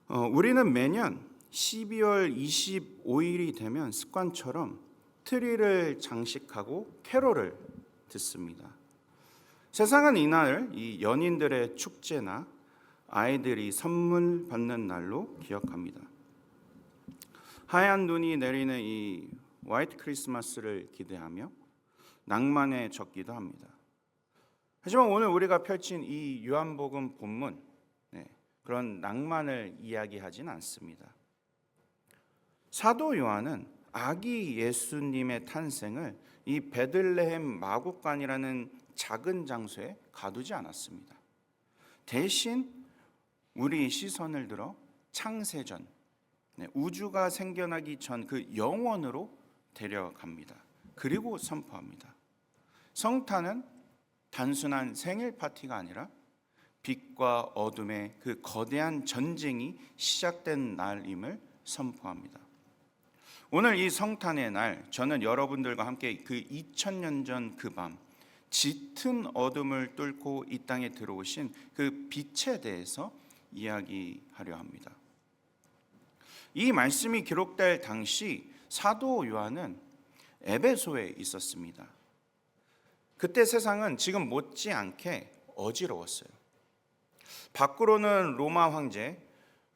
우리는 매년 12월 25일이 되면 습관처럼 트리를 장식하고 캐롤을 듣습니다. 세상은 이날 이 연인들의 축제나 아이들이 선물 받는 날로 기억합니다. 하얀 눈이 내리는 이 화이트 크리스마스를 기대하며 낭만에 젖기도 합니다. 하지만 오늘 우리가 펼친 이 요한복음 본문, 그런 낭만을 이야기하진 않습니다. 사도 요한은 아기 예수님의 탄생을 이 베들레헴 마구간이라는 작은 장소에 가두지 않았습니다. 대신 우리 시선을 들어 창세전, 우주가 생겨나기 전 그 영원으로 데려갑니다. 그리고 선포합니다. 성탄은 단순한 생일 파티가 아니라 빛과 어둠의 그 거대한 전쟁이 시작된 날임을 선포합니다. 오늘 이 성탄의 날, 저는 여러분들과 함께 그 2000년 전 그 밤, 짙은 어둠을 뚫고 이 땅에 들어오신 그 빛에 대해서 이야기하려 합니다. 이 말씀이 기록될 당시 사도 요한은 에베소에 있었습니다. 그때 세상은 지금 못지않게 어지러웠어요. 밖으로는 로마 황제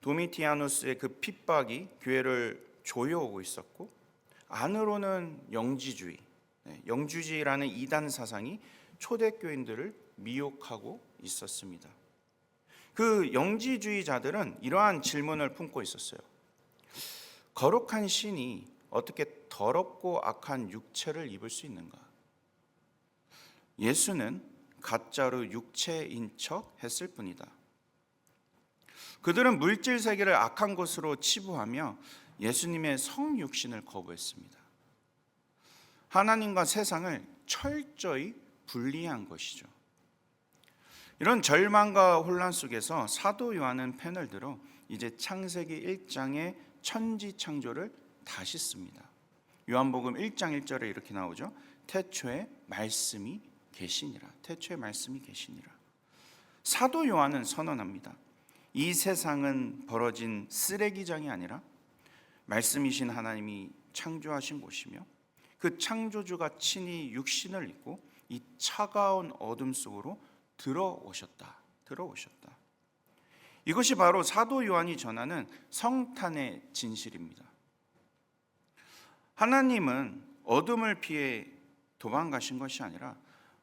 도미티아누스의 그 핍박이 교회를 조여오고 있었고, 안으로는 영주주의라는 이단 사상이 초대교인들을 미혹하고 있었습니다. 그 영지주의자들은 이러한 질문을 품고 있었어요. 거룩한 신이 어떻게 더럽고 악한 육체를 입을 수 있는가? 예수는 가짜로 육체인 척 했을 뿐이다. 그들은 물질 세계를 악한 것으로 치부하며 예수님의 성육신을 거부했습니다. 하나님과 세상을 철저히 분리한 것이죠. 이런 절망과 혼란 속에서 사도 요한은 펜을 들어 이제 창세기 1장의 천지 창조를 다시 씁니다. 요한복음 1장 1절에 이렇게 나오죠. 태초에 말씀이 계시니라. 태초에 말씀이 계시니라. 사도 요한은 선언합니다. 이 세상은 벌어진 쓰레기장이 아니라 말씀이신 하나님이 창조하신 곳이며 그 창조주가 친히 육신을 입고 이 차가운 어둠 속으로 들어오셨다. 이것이 바로 사도 요한이 전하는 성탄의 진실입니다. 하나님은 어둠을 피해 도망가신 것이 아니라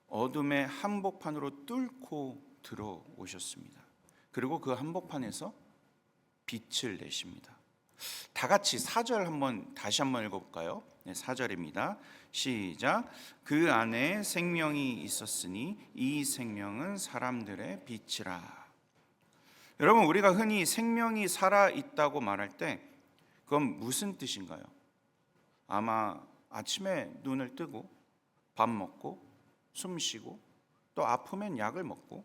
어둠의 한복판으로 뚫고 들어오셨습니다. 그리고 그 한복판에서 빛을 내십니다. 다 같이 4절 다시 한번 읽어볼까요? 4절입니다. 시작. 그 안에 생명이 있었으니 이 생명은 사람들의 빛이라. 여러분, 우리가 흔히 생명이 살아있다고 말할 때 그건 무슨 뜻인가요? 아마 아침에 눈을 뜨고 밥 먹고 숨 쉬고 또 아프면 약을 먹고,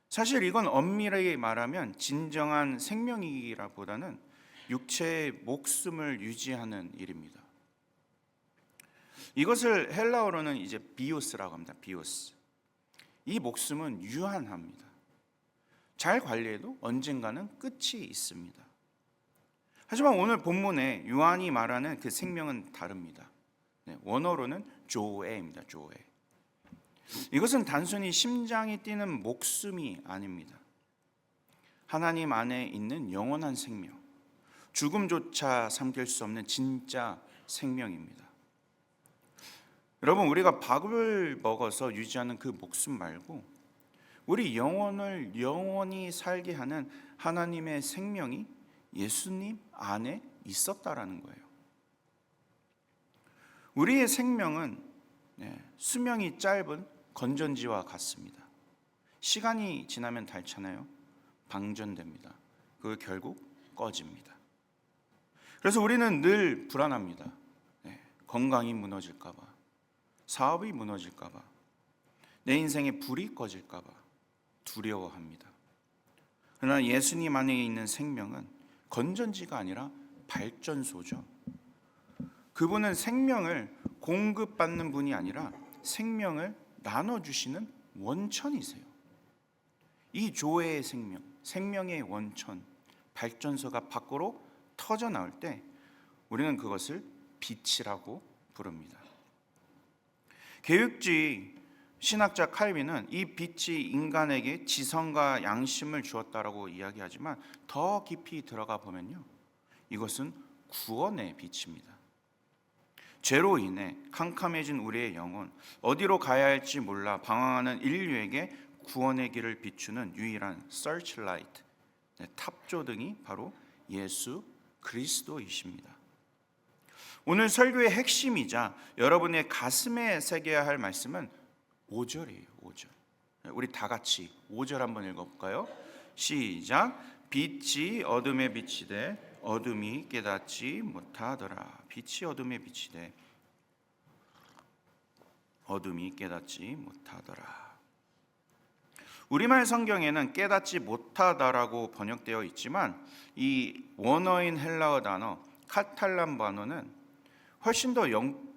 사실 이건 엄밀하게 말하면 진정한 생명이기보다는 육체의 목숨을 유지하는 일입니다. 이것을 헬라어로는 이제 비오스라고 합니다. 비오스. 이 목숨은 유한합니다. 잘 관리해도 언젠가는 끝이 있습니다. 하지만 오늘 본문에 요한이 말하는 그 생명은 다릅니다. 원어로는 조에입니다. 조에. 이것은 단순히 심장이 뛰는 목숨이 아닙니다. 하나님 안에 있는 영원한 생명, 죽음조차 삼킬 수 없는 진짜 생명입니다. 여러분, 우리가 밥을 먹어서 유지하는 그 목숨 말고 우리 영혼을 영원히 살게 하는 하나님의 생명이 예수님 안에 있었다라는 거예요. 우리의 생명은 수명이 짧은 건전지와 같습니다. 시간이 지나면 닳잖아요. 방전됩니다. 그 결국 꺼집니다. 그래서 우리는 늘 불안합니다. 건강이 무너질까 봐, 사업이 무너질까 봐, 내 인생에 불이 꺼질까 봐 두려워합니다. 그러나 예수님 안에 있는 생명은 건전지가 아니라 발전소죠. 그분은 생명을 공급받는 분이 아니라 생명을 나눠주시는 원천이세요. 이 조의 생명, 생명의 원천, 발전소가 밖으로 터져 나올 때 우리는 그것을 빛이라고 부릅니다. 계획주의 신학자 칼빈은 이 빛이 인간에게 지성과 양심을 주었다라고 이야기하지만 더 깊이 들어가 보면요, 이것은 구원의 빛입니다. 죄로 인해 캄캄해진 우리의 영혼, 어디로 가야 할지 몰라 방황하는 인류에게 구원의 길을 비추는 유일한 서치라이트, 탑조등이 바로 예수 그리스도이십니다. 오늘 설교의 핵심이자 여러분의 가슴에 새겨야 할 말씀은 5절이에요. 5절. 우리 다 같이 5절 한번 읽어볼까요? 시작. 빛이 어둠에 비치되 어둠이 깨닫지 못하더라. 빛이 어둠에 비치되 어둠이 깨닫지 못하더라. 우리말 성경에는 깨닫지 못하다라고 번역되어 있지만 이 원어인 헬라어 단어 카탈란바노는 훨씬 더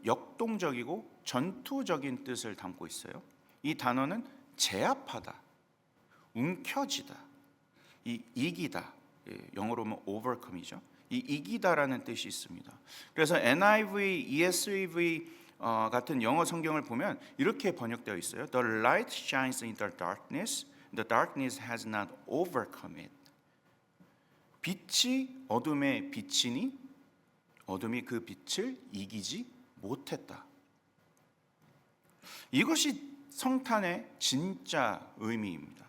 역동적이고 전투적인 뜻을 담고 있어요. 이 단어는 제압하다, 움켜쥐다, 이기다, 영어로 하면 overcome이죠. 이 이기다라는 뜻이 있습니다. 그래서 NIV, ESV 같은 영어 성경을 보면 이렇게 번역되어 있어요. The light shines in the darkness has not overcome it. 빛이 어둠에 비치니 어둠이 그 빛을 이기지 못했다. 이것이 성탄의 진짜 의미입니다.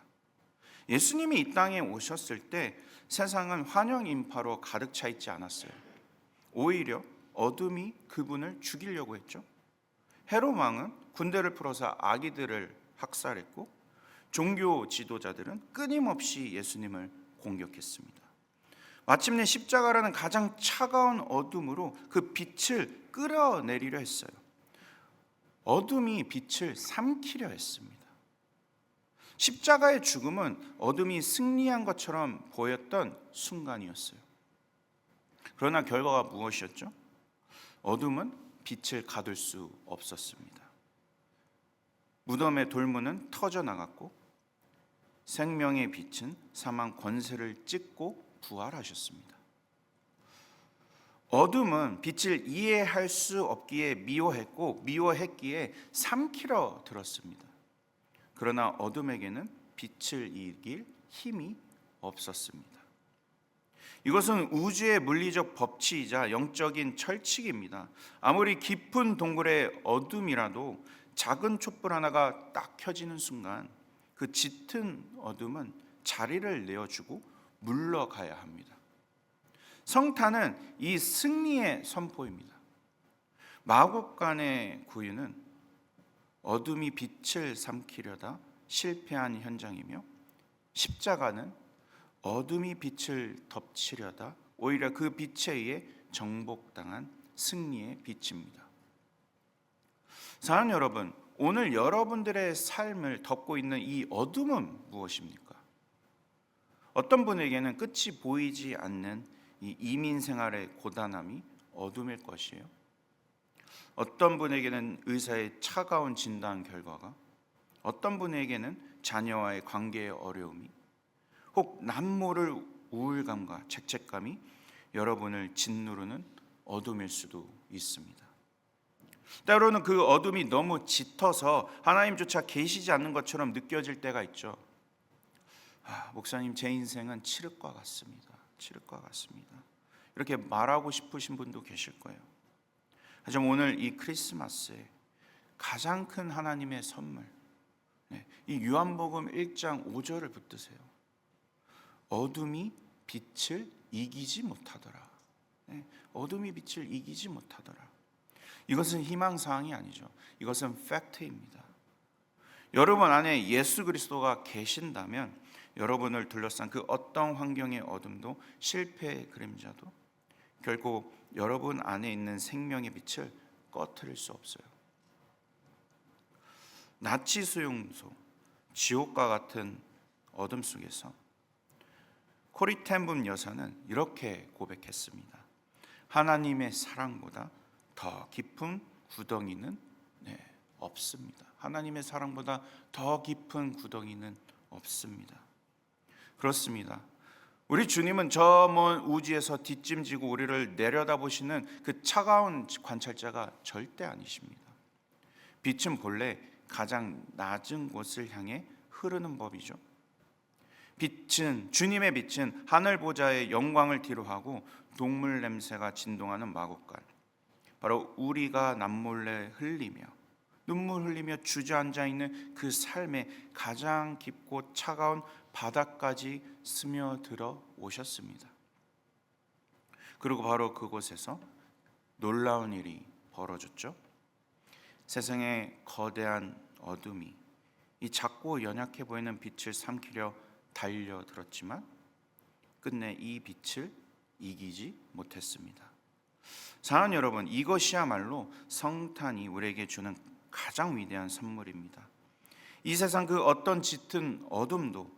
예수님이 이 땅에 오셨을 때 세상은 환영 인파로 가득 차 있지 않았어요. 오히려 어둠이 그분을 죽이려고 했죠. 헤롯 왕은 군대를 풀어서 아기들을 학살했고 종교 지도자들은 끊임없이 예수님을 공격했습니다. 마침내 십자가라는 가장 차가운 어둠으로 그 빛을 끌어내리려 했어요. 어둠이 빛을 삼키려 했습니다. 십자가의 죽음은 어둠이 승리한 것처럼 보였던 순간이었어요. 그러나 결과가 무엇이었죠? 어둠은 빛을 가둘 수 없었습니다. 무덤의 돌문은 터져 나갔고 생명의 빛은 사망 권세를 찢고 부활하셨습니다. 어둠은 빛을 이해할 수 없기에 미워했기에 삼키려 들었습니다. 그러나 어둠에게는 빛을 이길 힘이 없었습니다. 이것은 우주의 물리적 법칙이자 영적인 철칙입니다. 아무리 깊은 동굴의 어둠이라도 작은 촛불 하나가 딱 켜지는 순간 그 짙은 어둠은 자리를 내어주고 물러가야 합니다. 성탄은 이 승리의 선포입니다. 마국간의 구유는 어둠이 빛을 삼키려다 실패한 현장이며 십자가는 어둠이 빛을 덮치려다 오히려 그 빛에 의해 정복당한 승리의 빛입니다. 사랑하는 여러분, 오늘 여러분들의 삶을 덮고 있는 이 어둠은 무엇입니까? 어떤 분에게는 끝이 보이지 않는 이 이민 생활의 고단함이 어둠일 것이에요. 어떤 분에게는 의사의 차가운 진단 결과가, 어떤 분에게는 자녀와의 관계의 어려움이, 혹 남모를 우울감과 죄책감이 여러분을 짓누르는 어둠일 수도 있습니다. 때로는 그 어둠이 너무 짙어서 하나님조차 계시지 않는 것처럼 느껴질 때가 있죠. 목사님, 제 인생은 칠흑과 같습니다. 칠흑과 같습니다. 이렇게 말하고 싶으신 분도 계실 거예요. 하지만 오늘 이 크리스마스에 가장 큰 하나님의 선물, 이 요한복음 1장 5절을 붙드세요. 어둠이 빛을 이기지 못하더라. 어둠이 빛을 이기지 못하더라. 이것은 희망사항이 아니죠. 이것은 팩트입니다. 여러분 안에 예수 그리스도가 계신다면 여러분을 둘러싼 그 어떤 환경의 어둠도 실패의 그림자도 결국 여러분 안에 있는 생명의 빛을 꺼트릴 수 없어요. 나치 수용소, 지옥과 같은 어둠 속에서 코리 텐붐 여사는 이렇게 고백했습니다. 하나님의 사랑보다 더 깊은 구덩이는 없습니다. 하나님의 사랑보다 더 깊은 구덩이는 없습니다. 그렇습니다. 우리 주님은 저 먼 우주에서 뒷짐지고 우리를 내려다보시는 그 차가운 관찰자가 절대 아니십니다. 빛은 본래 가장 낮은 곳을 향해 흐르는 법이죠. 빛은, 주님의 빛은 하늘 보좌의 영광을 뒤로하고 동물 냄새가 진동하는 마곡간, 바로 우리가 남몰래 흘리며 눈물 흘리며 주저앉아 있는 그 삶의 가장 깊고 차가운 바닥까지 스며들어 오셨습니다. 그리고 바로 그곳에서 놀라운 일이 벌어졌죠. 세상의 거대한 어둠이 이 작고 연약해 보이는 빛을 삼키려 달려들었지만 끝내 이 빛을 이기지 못했습니다. 사랑하는 여러분, 이것이야말로 성탄이 우리에게 주는 가장 위대한 선물입니다. 이 세상 그 어떤 짙은 어둠도,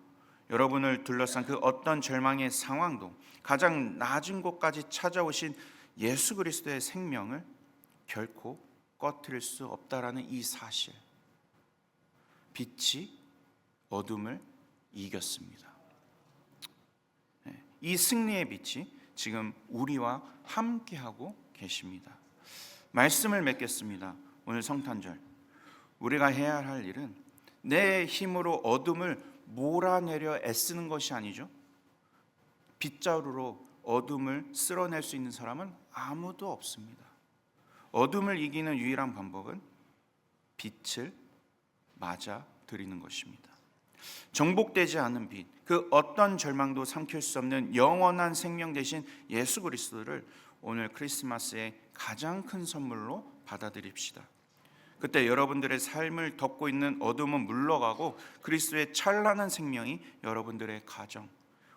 여러분을 둘러싼 그 어떤 절망의 상황도 가장 낮은 곳까지 찾아오신 예수 그리스도의 생명을 결코 꺼트릴 수 없다라는 이 사실, 빛이 어둠을 이겼습니다. 이 승리의 빛이 지금 우리와 함께하고 계십니다. 말씀을 맺겠습니다. 오늘 성탄절 우리가 해야 할 일은 내 힘으로 어둠을 몰아내려 애쓰는 것이 아니죠. 빗자루로 어둠을 쓸어낼 수 있는 사람은 아무도 없습니다. 어둠을 이기는 유일한 방법은 빛을 맞아 드리는 것입니다. 정복되지 않은 빛, 그 어떤 절망도 삼킬 수 없는 영원한 생명 되신 예수 그리스도를 오늘 크리스마스의 가장 큰 선물로 받아들입시다. 그때 여러분들의 삶을 덮고 있는 어둠은 물러가고 그리스도의 찬란한 생명이 여러분들의 가정,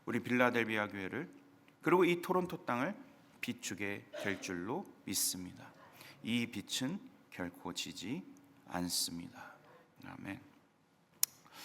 우리 빌라델비아 교회를, 그리고 이 토론토 땅을 비추게 될 줄로 믿습니다. 이 빛은 결코 지지 않습니다. 아멘.